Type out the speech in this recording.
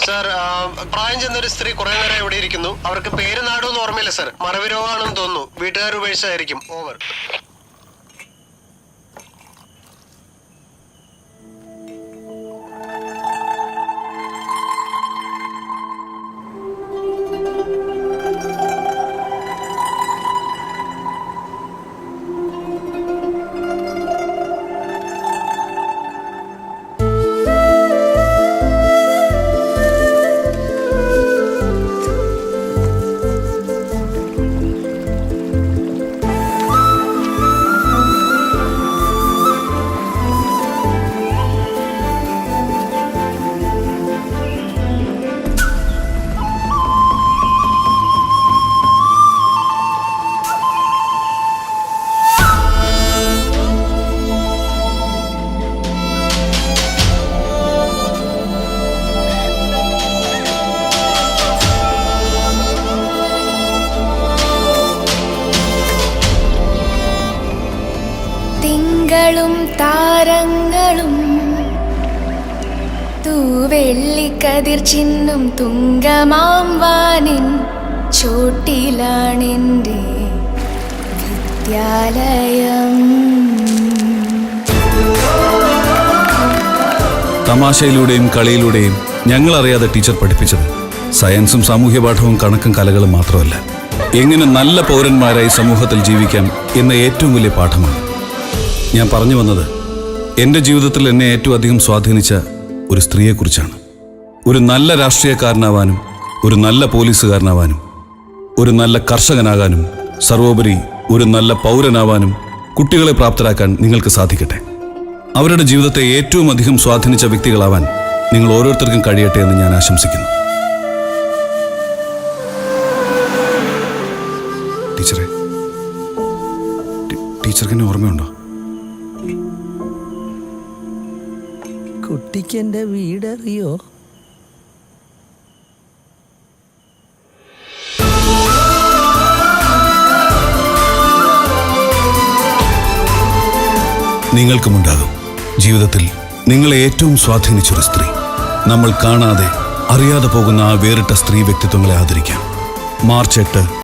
Sir, പ്രായം ചെന്ന ഒരു സ്ത്രീ കുറെ നേരം ഇവിടെ ഇരിക്കുന്നു. അവർക്ക് പേര് നാടൊന്നും ഓർമ്മയില്ല സർ. മറവി രോഗമാണെന്ന് തോന്നുന്നു. വീട്ടുകാർ ഉപേക്ഷിച്ചായിരിക്കും. ഓവർ. തിങ്കളും താരങ്ങളും തൂവെള്ളിക്കതിർ ചിന്നും തുങ്കമാം വാനിൻ ചോട്ടിലാണെൻ്റെ വിദ്യാലയം. തമാശയിലൂടെയും കളിയിലൂടെയും ഞങ്ങളറിയാതെ ടീച്ചർ പഠിപ്പിച്ചത് സയൻസും സാമൂഹ്യ പാഠവും കണക്കും കലകളും മാത്രമല്ല, എങ്ങനെ നല്ല പൗരന്മാരായി സമൂഹത്തിൽ ജീവിക്കാം എന്ന ഏറ്റവും വലിയ പാഠമാണ്. ഞാൻ പറഞ്ഞു വന്നത് എൻ്റെ ജീവിതത്തിൽ എന്നെ ഏറ്റവും അധികം സ്വാധീനിച്ച ഒരു സ്ത്രീയെക്കുറിച്ചാണ്. ഒരു നല്ല രാഷ്ട്രീയക്കാരനാവാനും, ഒരു നല്ല പോലീസുകാരനാവാനും, ഒരു നല്ല കർഷകനാകാനും, സർവോപരി ഒരു നല്ല പൗരനാവാനും കുട്ടികളെ പ്രാപ്തരാക്കാൻ നിങ്ങൾക്ക് സാധിക്കട്ടെ. അവരുടെ ജീവിതത്തെ ഏറ്റവും അധികം സ്വാധീനിച്ച വ്യക്തികളാവാൻ നിങ്ങൾ ഓരോരുത്തർക്കും കഴിയട്ടെ എന്ന് ഞാൻ ആശംസിക്കുന്നു. ടീച്ചറെ, ടീച്ചർക്ക് എന്നെ ഓർമ്മയുണ്ടോ? കുട്ടിക്ക് എൻ്റെ വീടറിയോ? നിങ്ങൾക്കുമുണ്ടാകും ജീവിതത്തിൽ നിങ്ങളെ ഏറ്റവും സ്വാധീനിച്ചൊരു സ്ത്രീ. നമ്മൾ കാണാതെ അറിയാതെ പോകുന്ന ആ വേറിട്ട സ്ത്രീ വ്യക്തിത്വങ്ങളെ ആദരിക്കാം. മാർച്ച് 8